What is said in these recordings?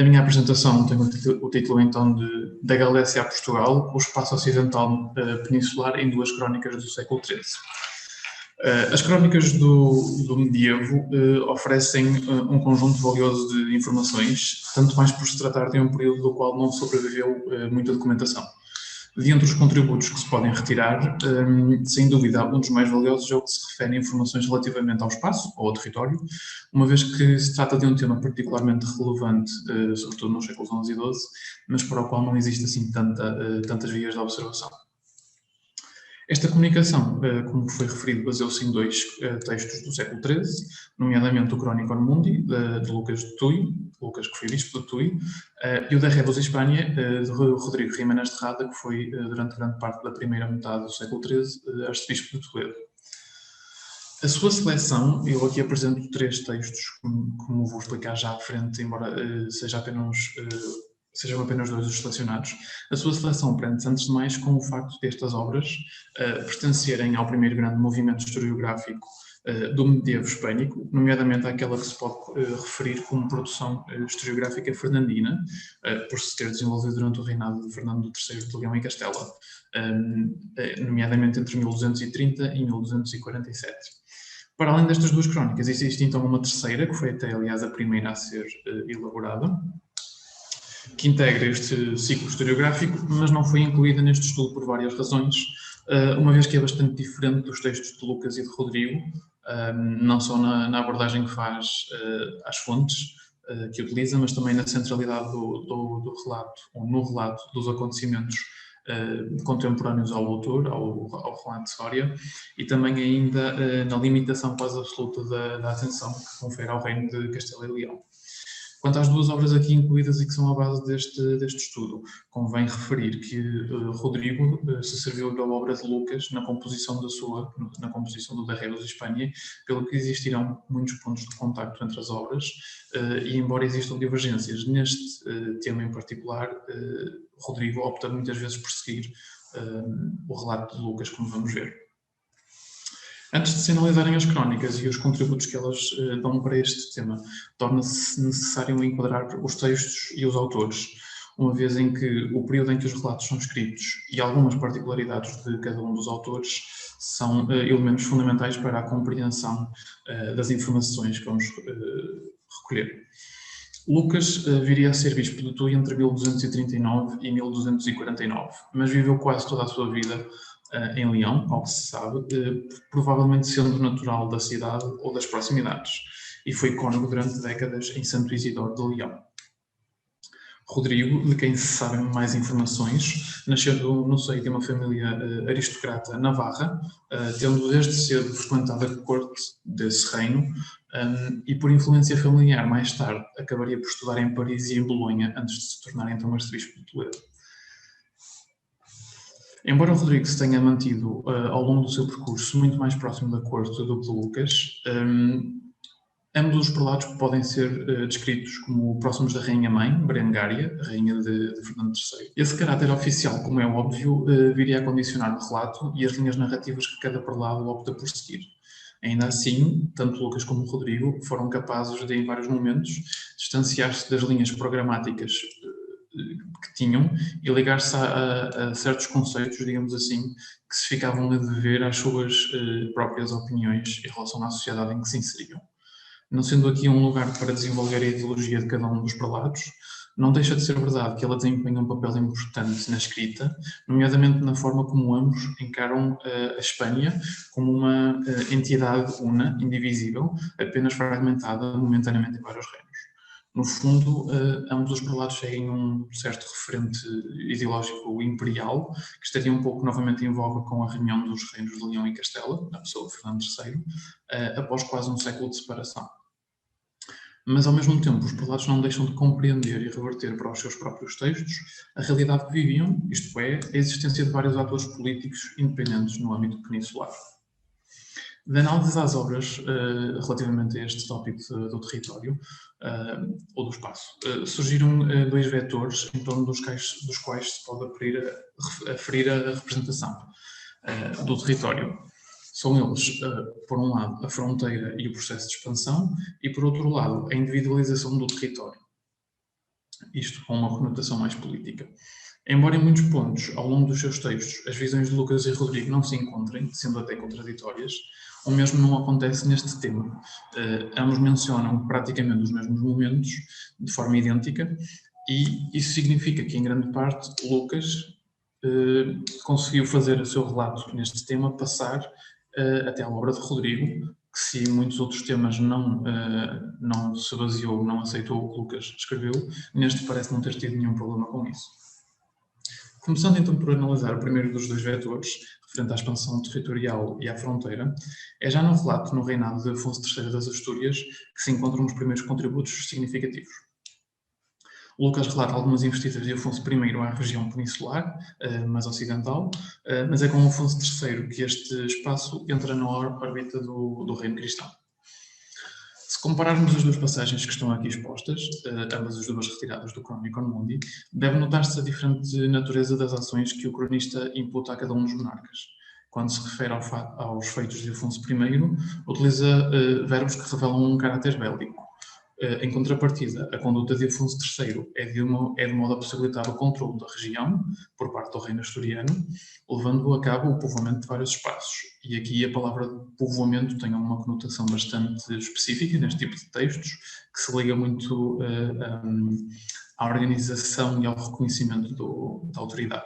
A minha apresentação tem o título então de Da Galécia a Portugal, o espaço ocidental peninsular em duas crónicas do século XIII. As crónicas do medievo oferecem um conjunto valioso de informações, tanto mais por se tratar de um período do qual não sobreviveu muita documentação. De entre os contributos que se podem retirar, sem dúvida, um dos mais valiosos é o que se refere a informações relativamente ao espaço ou ao território, uma vez que se trata de um tema particularmente relevante, sobretudo nos séculos XI e XII, mas para o qual não existe assim tantas vias de observação. Esta comunicação, como foi referido, baseou-se em dois textos do século XIII, nomeadamente o Chronicon Mundi, de Lucas de Tuy, Lucas que foi bispo de Tuy, e o da Rebus Hispania, de Rodrigo Jiménez de Rada, que foi, durante grande parte da primeira metade do século XIII, arcebispo de Toledo. A sua seleção, eu aqui apresento três textos, como vou explicar já à frente, embora sejam apenas dois os selecionados. A sua seleção prende-se, antes de mais, com o facto destas obras pertencerem ao primeiro grande movimento historiográfico do medievo hispânico, nomeadamente àquela que se pode referir como produção historiográfica fernandina, por se ter desenvolvido durante o reinado de Fernando III de Leão e Castela, nomeadamente entre 1230 e 1247. Para além destas duas crónicas, existe então uma terceira, que foi até, aliás, a primeira a ser elaborada, que integra este ciclo historiográfico, mas não foi incluída neste estudo por várias razões, uma vez que é bastante diferente dos textos de Lucas e de Rodrigo, não só na abordagem que faz às fontes que utiliza, mas também na centralidade do relato, ou no relato dos acontecimentos contemporâneos ao autor, ao relato de história, e também ainda na limitação quase absoluta da atenção que confere ao reino de Castela e Leão. Quanto às duas obras aqui incluídas e que são a base deste estudo, convém referir que Rodrigo se serviu da obra de Lucas na composição do Da Rebus Hispania, pelo que existirão muitos pontos de contacto entre as obras, e embora existam divergências neste tema em particular, Rodrigo opta muitas vezes por seguir o relato de Lucas, como vamos ver. Antes de se analisarem as crónicas e os contributos que elas dão para este tema, torna-se necessário enquadrar os textos e os autores, uma vez em que o período em que os relatos são escritos e algumas particularidades de cada um dos autores são elementos fundamentais para a compreensão das informações que vamos recolher. Lucas viria a ser bispo de Tuy entre 1239 e 1249, mas viveu quase toda a sua vida em Leão, ao que se sabe, provavelmente sendo natural da cidade ou das proximidades, e foi cônego durante décadas em Santo Isidoro de Leão. Rodrigo, de quem se sabem mais informações, nasceu no seio de uma família aristocrata navarra, tendo desde cedo frequentado a corte desse reino, e por influência familiar mais tarde acabaria por estudar em Paris e em Bolonha antes de se tornar então arcebispo de Toledo. Embora Rodrigo se tenha mantido ao longo do seu percurso muito mais próximo da corte do que de Lucas, ambos os prelados podem ser descritos como próximos da rainha-mãe, Berengária, rainha de Fernando III. Esse caráter oficial, como é óbvio, viria a condicionar o relato e as linhas narrativas que cada prelado opta por seguir. Ainda assim, tanto Lucas como Rodrigo foram capazes de, em vários momentos, distanciar-se das linhas programáticas que tinham e ligar-se a certos conceitos, digamos assim, que se ficavam a dever às suas próprias opiniões em relação à sociedade em que se inseriam. Não sendo aqui um lugar para desenvolver a ideologia de cada um dos prelados, não deixa de ser verdade que ela desempenha um papel importante na escrita, nomeadamente na forma como ambos encaram a Espanha como uma entidade una, indivisível, apenas fragmentada momentaneamente em vários reinos. No fundo, ambos os prelados seguem um certo referente ideológico imperial, que estaria um pouco novamente em voga com a reunião dos reinos de Leão e Castela, na pessoa de Fernando III, após quase um século de separação. Mas, ao mesmo tempo, os prelados não deixam de compreender e reverter para os seus próprios textos a realidade que viviam, isto é, a existência de vários atores políticos independentes no âmbito peninsular. Da análise às obras relativamente a este tópico do território ou do espaço, surgiram dois vetores em torno dos quais se pode aferir a representação do território. São eles, por um lado, a fronteira e o processo de expansão, e por outro lado, a individualização do território. isto com uma conotação mais política. Embora em muitos pontos, ao longo dos seus textos, as visões de Lucas e Rodrigo não se encontrem, sendo até contraditórias, o mesmo não acontece neste tema. Ambos mencionam praticamente os mesmos momentos, de forma idêntica, e isso significa que, em grande parte, Lucas conseguiu fazer o seu relato neste tema passar até à obra de Rodrigo, que se em muitos outros temas não se baseou, não aceitou o que Lucas escreveu, neste parece não ter tido nenhum problema com isso. Começando então por analisar o primeiro dos dois vetores, referente à expansão territorial e à fronteira, é já no relato no reinado de Afonso III das Astúrias que se encontram os primeiros contributos significativos. Lucas relata algumas investidas de Afonso I à região peninsular, mais ocidental, mas é com Afonso III que este espaço entra na órbita do reino cristão. Se compararmos as duas passagens que estão aqui expostas, ambas as duas retiradas do Chronicon Mundi, deve notar-se a diferente natureza das ações que o cronista imputa a cada um dos monarcas. Quando se refere aos feitos de Afonso I, utiliza verbos que revelam um caráter bélico. Em contrapartida, a conduta de Afonso III é de modo a possibilitar o controle da região por parte do reino asturiano, levando a cabo o povoamento de vários espaços. E aqui a palavra povoamento tem uma conotação bastante específica neste tipo de textos, que se liga muito à organização e ao reconhecimento da autoridade.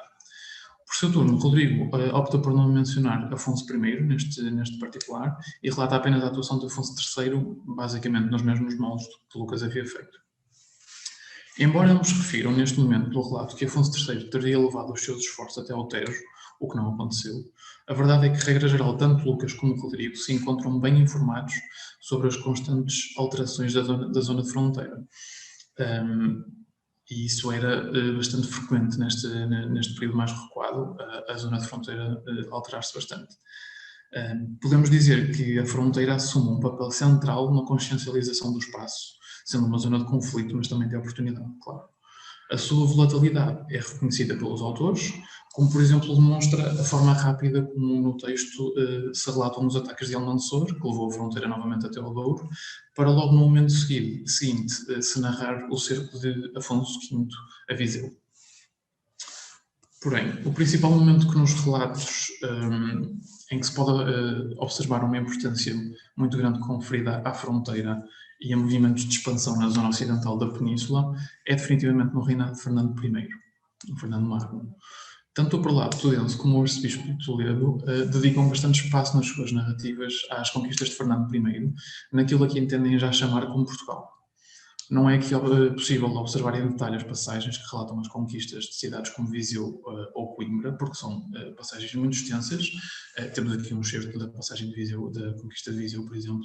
Por seu turno, Rodrigo opta por não mencionar Afonso I neste particular e relata apenas a atuação de Afonso III, basicamente nos mesmos moldes que Lucas havia feito. Embora nos refiram neste momento do relato que Afonso III teria levado os seus esforços até ao Tejo, o que não aconteceu, a verdade é que, regra geral, tanto Lucas como Rodrigo se encontram bem informados sobre as constantes alterações da zona de fronteira. E isso era bastante frequente neste período mais recuado, a zona de fronteira alterar-se bastante. Podemos dizer que a fronteira assume um papel central na consciencialização do espaço, sendo uma zona de conflito, mas também de oportunidade, claro. A sua volatilidade é reconhecida pelos autores, como, por exemplo, demonstra a forma rápida como no texto se relatam os ataques de Almansor, que levou a fronteira novamente até o Douro, para logo no momento seguinte se narrar o cerco de Afonso V a Viseu. Porém, o principal momento que nos relatos em que se pode observar uma importância muito grande conferida à fronteira e a movimentos de expansão na zona ocidental da península é definitivamente no reinado de Fernando I, Fernando Magno. Tanto o prelado tudense como o arcebispo de Toledo dedicam bastante espaço nas suas narrativas às conquistas de Fernando I, naquilo a que entendem já chamar como Portugal. Não é aqui possível observar em detalhe as passagens que relatam as conquistas de cidades como Viseu ou Coimbra, porque são passagens muito extensas. Temos aqui um certo da passagem de Viseu, da conquista de Viseu, por exemplo.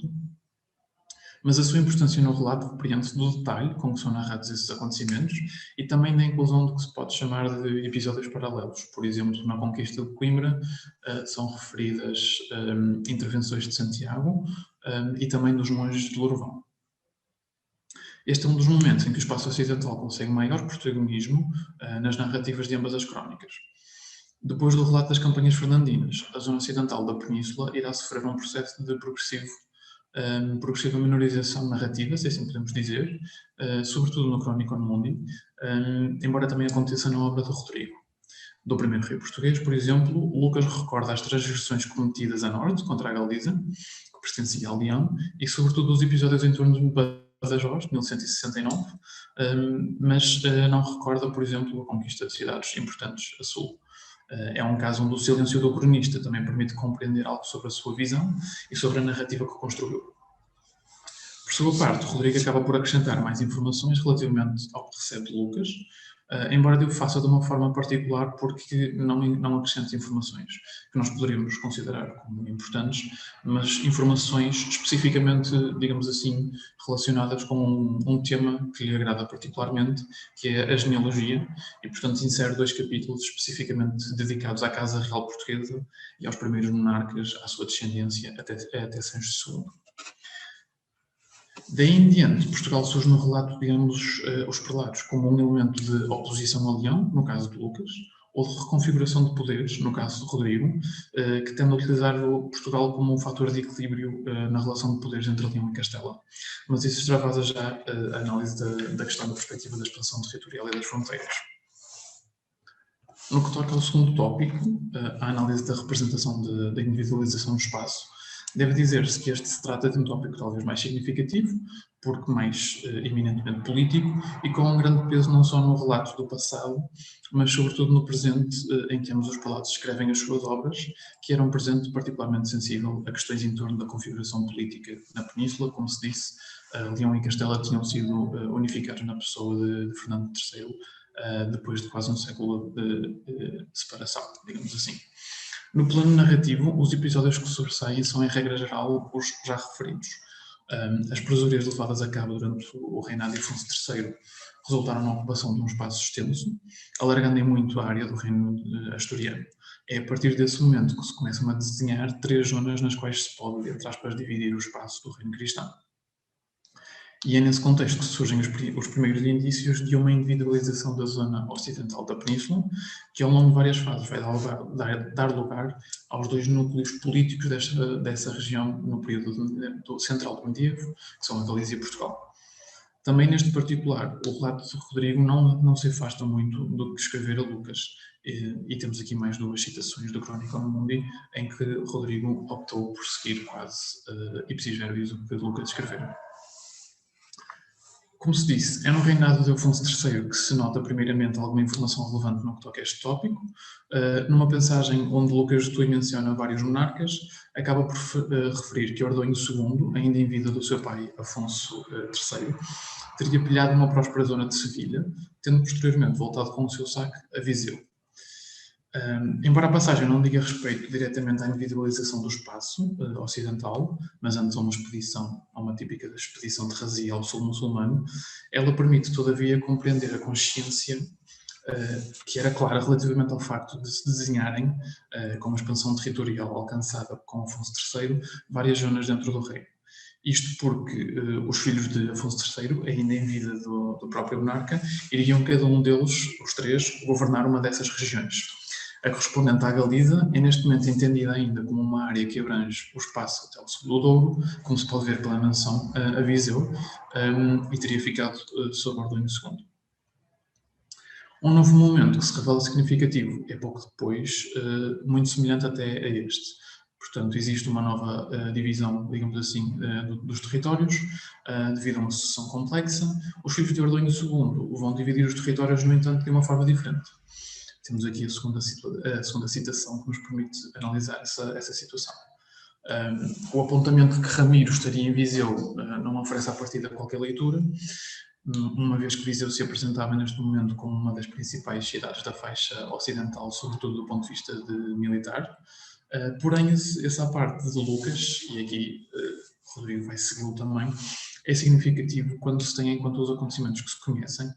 Mas a sua importância no relato compreende-se do detalhe com que são narrados esses acontecimentos e também da inclusão do que se pode chamar de episódios paralelos. Por exemplo, na conquista de Coimbra são referidas intervenções de Santiago e também dos monges de Lourvão. Este é um dos momentos em que o espaço ocidental consegue maior protagonismo nas narrativas de ambas as crónicas. Depois do relato das campanhas fernandinas, a zona ocidental da península irá sofrer um processo de progressiva minorização narrativa, se assim podemos dizer, sobretudo no Chronicon Mundi, embora também aconteça na obra de Rodrigo. Do primeiro rei português, por exemplo, Lucas recorda as transgressões cometidas a norte contra a Galiza, que pertencia a Leão, e sobretudo os episódios em torno de Badajoz, 1169, mas não recorda, por exemplo, a conquista de cidades importantes a sul. É um caso onde o silêncio do cronista também permite compreender algo sobre a sua visão e sobre a narrativa que construiu. Por sua parte, Rodrigo acaba por acrescentar mais informações relativamente ao que recebe de Lucas, embora o faça de uma forma particular porque não acrescenta informações que nós poderíamos considerar como importantes, mas informações especificamente, digamos assim, relacionadas com um tema que lhe agrada particularmente, que é a genealogia, e portanto insere 2 capítulos especificamente dedicados à Casa Real Portuguesa e aos primeiros monarcas, à sua descendência até Sancho II. Daí em diante, Portugal surge no relato de ambos os prelados como um elemento de oposição a Leão, no caso de Lucas, ou de reconfiguração de poderes, no caso de Rodrigo, que tende a utilizar Portugal como um fator de equilíbrio na relação de poderes entre Leão e Castela. Mas isso extravasa já a análise da questão da perspectiva da expansão territorial e das fronteiras. No que toca ao segundo tópico, a análise da representação da individualização do espaço, deve dizer-se que este se trata de um tópico talvez mais significativo, porque mais eminentemente político e com um grande peso não só no relato do passado, mas sobretudo no presente, em que ambos os palatos escrevem as suas obras, que eram um presente particularmente sensível a questões em torno da configuração política na Península. Como se disse, Leão e Castela tinham sido unificados na pessoa de Fernando III, depois de quase um século de separação, digamos assim. No plano narrativo, os episódios que sobressaem são, em regra geral, os já referidos. As prosúrias levadas a cabo durante o reinado de Afonso III resultaram na ocupação de um espaço extenso, alargando em muito a área do reino asturiano. É a partir desse momento que se começam a desenhar 3 zonas nas quais se pode, entre aspas, dividir o espaço do reino cristão. E é nesse contexto que surgem os primeiros indícios de uma individualização da zona ocidental da península, que ao longo de várias fases vai dar lugar aos 2 núcleos políticos dessa região no período central do medievo, que são a Galiza e Portugal. Também neste particular, o relato de Rodrigo não se afasta muito do que escrevera Lucas, e temos aqui mais 2 citações do Chronicon Mundi, em que Rodrigo optou por seguir quase ipsis verbis o que Lucas escrevera. Como se disse, é no reinado de Afonso III que se nota primeiramente alguma informação relevante no que toca a este tópico. Numa passagem onde Lucas Tui menciona vários monarcas, acaba por referir que Ordonho II, ainda em vida do seu pai Afonso III, teria pilhado uma próspera zona de Sevilha, tendo posteriormente voltado com o seu saque a Viseu. Embora a passagem não diga respeito diretamente à individualização do espaço ocidental, mas antes a uma expedição, a uma típica expedição de razia ao sul muçulmano, ela permite, todavia, compreender a consciência que era clara relativamente ao facto de se desenharem, com a expansão territorial alcançada com Afonso III, várias zonas dentro do reino. Isto porque os filhos de Afonso III, ainda em vida do próprio monarca, iriam cada um deles, os 3, governar uma dessas regiões. A correspondente à Galiza é neste momento entendida ainda como uma área que abrange o espaço até o sul do Douro, como se pode ver pela menção a Viseu, e teria ficado sob Ordonho II. Um novo momento que se revela significativo é pouco depois, muito semelhante até a este. Portanto, existe uma nova divisão, digamos assim, dos territórios, devido a uma sucessão complexa. Os filhos de Ordonho II vão dividir os territórios, no entanto, de uma forma diferente. Temos aqui a segunda citação que nos permite analisar essa situação. O apontamento de que Ramiro estaria em Viseu não oferece à partida qualquer leitura, uma vez que Viseu se apresentava neste momento como uma das principais cidades da faixa ocidental, sobretudo do ponto de vista militar. Porém, essa parte de Lucas, e aqui Rodrigo vai segui-lo também, é significativo quando se tem em conta os acontecimentos que se conhecem,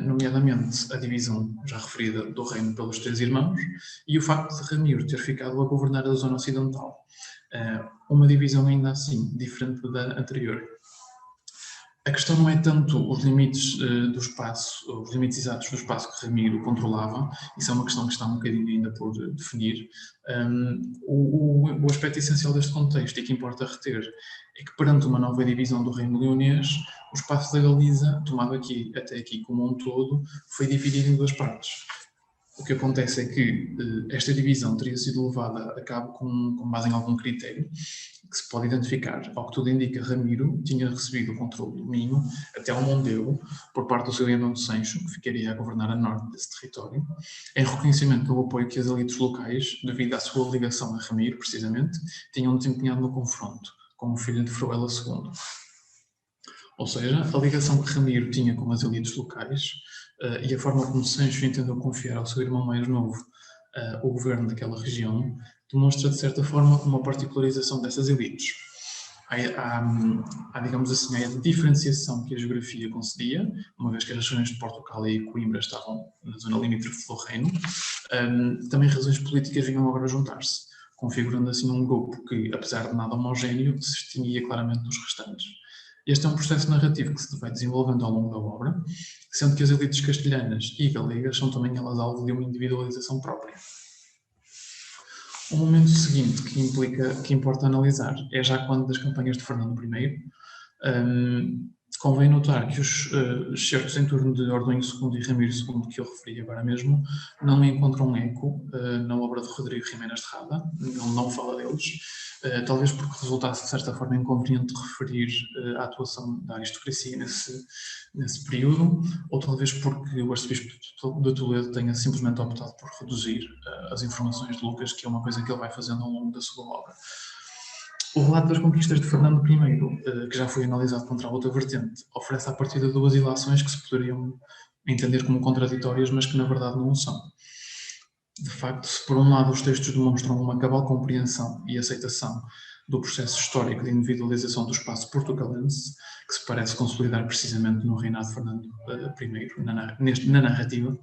nomeadamente a divisão já referida do reino pelos 3 irmãos e o facto de Ramiro ter ficado a governar a zona ocidental. Uma divisão ainda assim diferente da anterior. A questão não é tanto os limites do espaço, os limites exatos do espaço que Ramiro controlava, isso é uma questão que está um bocadinho ainda por definir. O aspecto essencial deste contexto e que importa reter é que perante uma nova divisão do reino leonês, o espaço da Galiza, tomado até aqui como um todo, foi dividido em 2 partes. O que acontece é que esta divisão teria sido levada a cabo com base em algum critério que se pode identificar. Ao que tudo indica, Ramiro tinha recebido o controle do Minho até ao Mondego por parte do seu irmão Sancho, que ficaria a governar a norte desse território, em reconhecimento do apoio que as elites locais, devido à sua ligação a Ramiro, precisamente, tinham desempenhado no confronto com o filho de Fruela II. Ou seja, a ligação que Ramiro tinha com as elites locais e a forma como Sancho entendeu confiar ao seu irmão mais novo o governo daquela região demonstra, de certa forma, uma particularização dessas elites. Há, digamos assim, a diferenciação que a geografia concedia, uma vez que as regiões de Portugal e Coimbra estavam na zona limítrofe do reino, também razões políticas vinham agora juntar-se, configurando assim um grupo que, apesar de nada homogéneo, se distinguia claramente dos restantes. Este é um processo narrativo que se vai desenvolvendo ao longo da obra, sendo que as elites castelhanas e galegas são também elas alvo de uma individualização própria. O momento seguinte que importa analisar é já quando das campanhas de Fernando I. Convém notar que os excertos em torno de Ordonho II e Ramiro II, que eu referi agora mesmo, não encontram eco na obra de Rodrigo Jiménez de Rada. Ele não fala deles, talvez porque resultasse de certa forma inconveniente referir a atuação da aristocracia nesse período, ou talvez porque o arcebispo de Toledo tenha simplesmente optado por reduzir as informações de Lucas, que é uma coisa que ele vai fazendo ao longo da sua obra. O relato das conquistas de Fernando I, que já foi analisado contra a outra vertente, oferece à partida duas ilações que se poderiam entender como contraditórias, mas que na verdade não o são. De facto, se por um lado os textos demonstram uma cabal compreensão e aceitação do processo histórico de individualização do espaço portucalense, que se parece consolidar precisamente no reinado de Fernando I, na narrativa,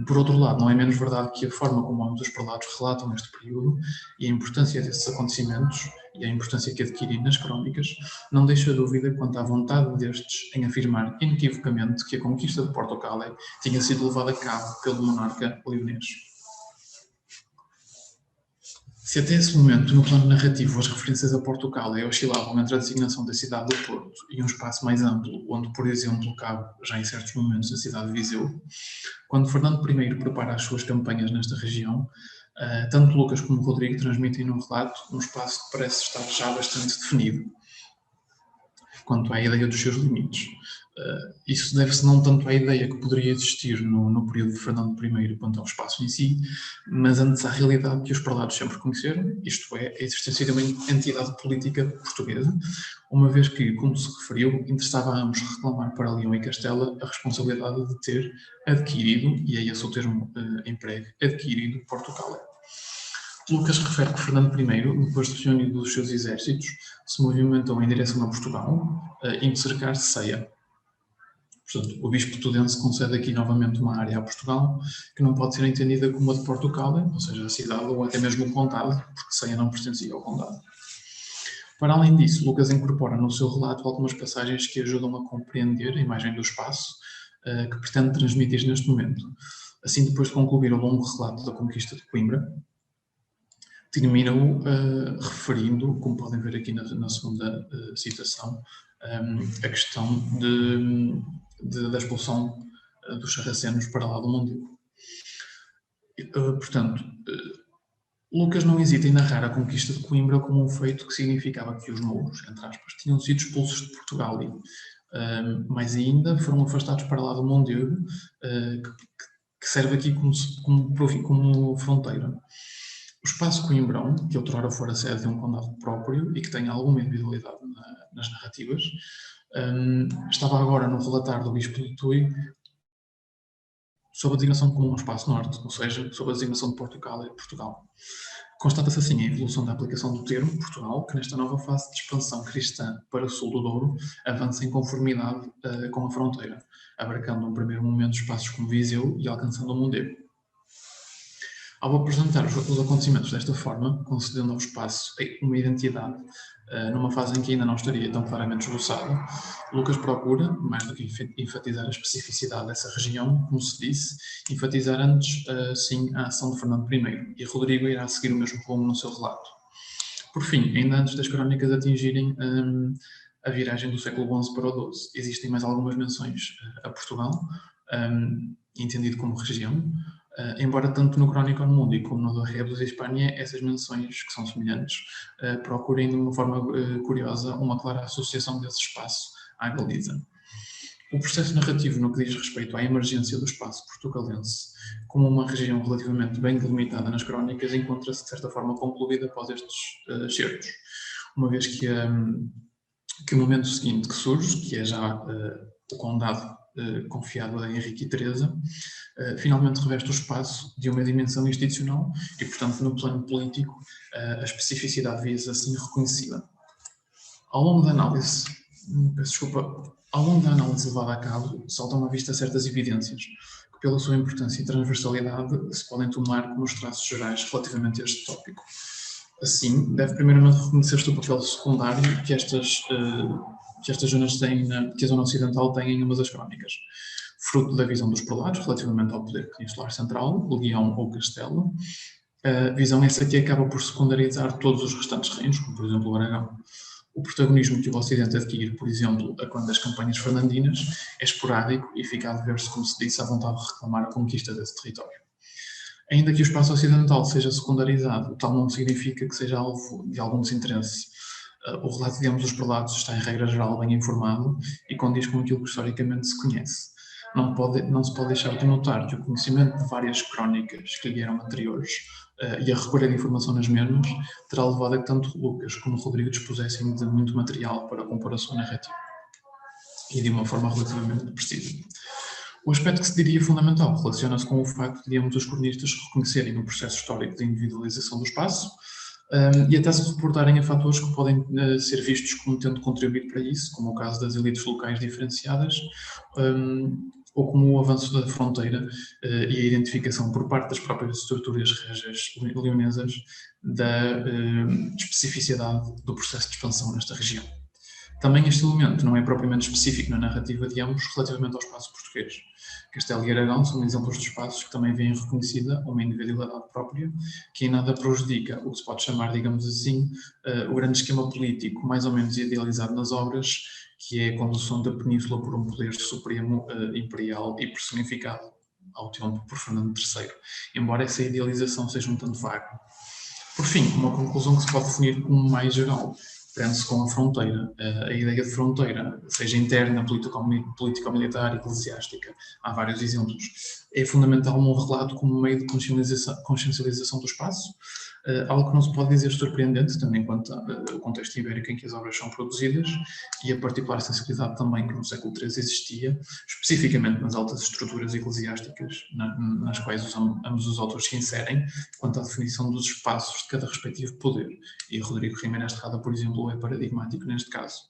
por outro lado, não é menos verdade que a forma como ambos os prelados relatam este período e a importância desses acontecimentos e a importância que adquirem nas crónicas não deixa dúvida quanto à vontade destes em afirmar inequivocamente que a conquista de Portugal tinha sido levada a cabo pelo monarca leonês. Se até esse momento, no plano narrativo, as referências a Portugal oscilavam entre a designação da cidade do Porto e um espaço mais amplo, onde, por exemplo, cabe, já em certos momentos, a cidade de Viseu, quando Fernando I prepara as suas campanhas nesta região, tanto Lucas como Rodrigo transmitem no relato um espaço que parece estar já bastante definido quanto à ideia dos seus limites. Isso deve-se não tanto à ideia que poderia existir no período de Fernando I quanto ao espaço em si, mas antes à realidade que os prelados sempre conheceram, isto é, a existência de uma entidade política portuguesa, uma vez que, como se referiu, interessava a ambos reclamar para Leão e Castela a responsabilidade de ter adquirido, e é esse o termo emprego, adquirido Portugal. Lucas refere que Fernando I, depois de reunido os seus exércitos, se movimentou em direção a Portugal, indo cercar Ceia. Portanto, o bispo tudense concede aqui novamente uma área a Portugal que não pode ser entendida como a de Portugal, ou seja, a cidade ou até mesmo o condado, porque Ceia não pertencia ao condado. Para além disso, Lucas incorpora no seu relato algumas passagens que ajudam a compreender a imagem do espaço que pretende transmitir neste momento. Assim, depois de concluir o longo relato da conquista de Coimbra, termina-o referindo, como podem ver aqui na segunda citação, a questão da expulsão dos sarracenos para lá do Mondego. Portanto, Lucas não hesita em narrar a conquista de Coimbra como um feito que significava que os mouros, entre aspas, tinham sido expulsos de Portugal e, mais ainda, foram afastados para lá do Mondego, que serve aqui como fronteira. O espaço Coimbrão, que outrora fora sede de um condado próprio e que tem alguma individualidade nas narrativas, estava agora no relatar do bispo de Tui sob a designação como um espaço norte, ou seja, sob a designação de Portugal e Portugal. Constata-se assim a evolução da aplicação do termo Portugal, que nesta nova fase de expansão cristã para o sul do Douro avança em conformidade com a fronteira, abarcando num primeiro momento espaços como Viseu e alcançando o Mondego. Ao apresentar os acontecimentos desta forma, concedendo ao espaço uma identidade, numa fase em que ainda não estaria tão claramente esboçado, Lucas procura, mais do que enfatizar a especificidade dessa região, como se disse, enfatizar antes, sim, a ação de Fernando I, e Rodrigo irá seguir o mesmo rumo no seu relato. Por fim, ainda antes das crónicas atingirem a viragem do século XI para o XII, existem mais algumas menções a Portugal, entendido como região, embora tanto no Crónica do Mundo como no do Rebus e Espanha, essas menções, que são semelhantes, procurem de uma forma curiosa uma clara associação desse espaço à Galiza. O processo narrativo no que diz respeito à emergência do espaço portugalense como uma região relativamente bem delimitada nas crónicas encontra-se de certa forma concluída após estes excertos, uma vez que o momento seguinte que surge, que é já o condado confiado a Henrique e Teresa, finalmente reveste o espaço de uma dimensão institucional e, portanto, no plano político, a especificidade via-se assim reconhecida. Ao longo da análise levada a cabo, saltam à vista certas evidências que, pela sua importância e transversalidade, se podem tomar como os traços gerais relativamente a este tópico. Assim, deve primeiramente reconhecer-se o papel secundário que estas que estas zonas têm, que a zona ocidental tem em ambas as crónicas, fruto da visão dos prelados relativamente ao poder peninsular central, Leão ou Castelo, visão essa que acaba por secundarizar todos os restantes reinos, como por exemplo o Aragão. O protagonismo que o Ocidente adquire, por exemplo, a quando das campanhas fernandinas, é esporádico e fica a ver-se, como se disse, à vontade de reclamar a conquista desse território. Ainda que o espaço ocidental seja secundarizado, tal não significa que seja alvo de algum desinteresse. O relato de ambos os prelados está, em regra geral, bem informado e condiz com aquilo que historicamente se conhece. Não se pode deixar de notar que o conhecimento de várias crónicas que lhe eram anteriores e a recolha de informação nas mesmas terá levado a que tanto Lucas como Rodrigo dispusessem de muito material para compor a sua narrativa, e de uma forma relativamente precisa. O aspecto que se diria fundamental relaciona-se com o facto de ambos os cronistas reconhecerem o processo histórico de individualização do espaço e até se reportarem a fatores que podem ser vistos como tendo contribuído para isso, como o caso das elites locais diferenciadas, ou como o avanço da fronteira e a identificação por parte das próprias estruturas régias leonesas da especificidade do processo de expansão nesta região. Também este elemento não é propriamente específico na narrativa de ambos relativamente ao espaço português. Castelo e Aragão são exemplos de espaços que também vêm reconhecida uma individualidade própria, que em nada prejudica o que se pode chamar, digamos assim, o grande esquema político mais ou menos idealizado nas obras, que é a condução da península por um poder supremo imperial e personificado ao tempo por Fernando III, embora essa idealização seja um tanto vaga. Por fim, uma conclusão que se pode definir como mais geral prende-se com a fronteira. A ideia de fronteira, seja interna, político-militar, eclesiástica, há vários exemplos, é fundamental num relato como meio de consciencialização do espaço, algo que não se pode dizer surpreendente, tendo em conta o contexto ibérico em que as obras são produzidas e a particular sensibilidade também que no século III existia, especificamente nas altas estruturas eclesiásticas, nas quais ambos os autores se inserem, quanto à definição dos espaços de cada respectivo poder. E Rodrigo Jiménez de Rada, por exemplo, é paradigmático neste caso.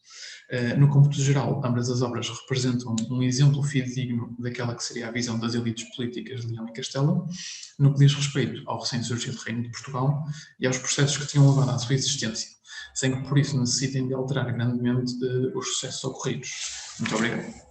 No cômputo geral, ambas as obras representam um exemplo fidedigno daquela que seria a visão das elites políticas de Leão e Castelo, no que diz respeito ao recém-surgido Reino de Portugal e aos processos que tinham levado à sua existência, sem que por isso necessitem de alterar grandemente os sucessos ocorridos. Muito obrigado.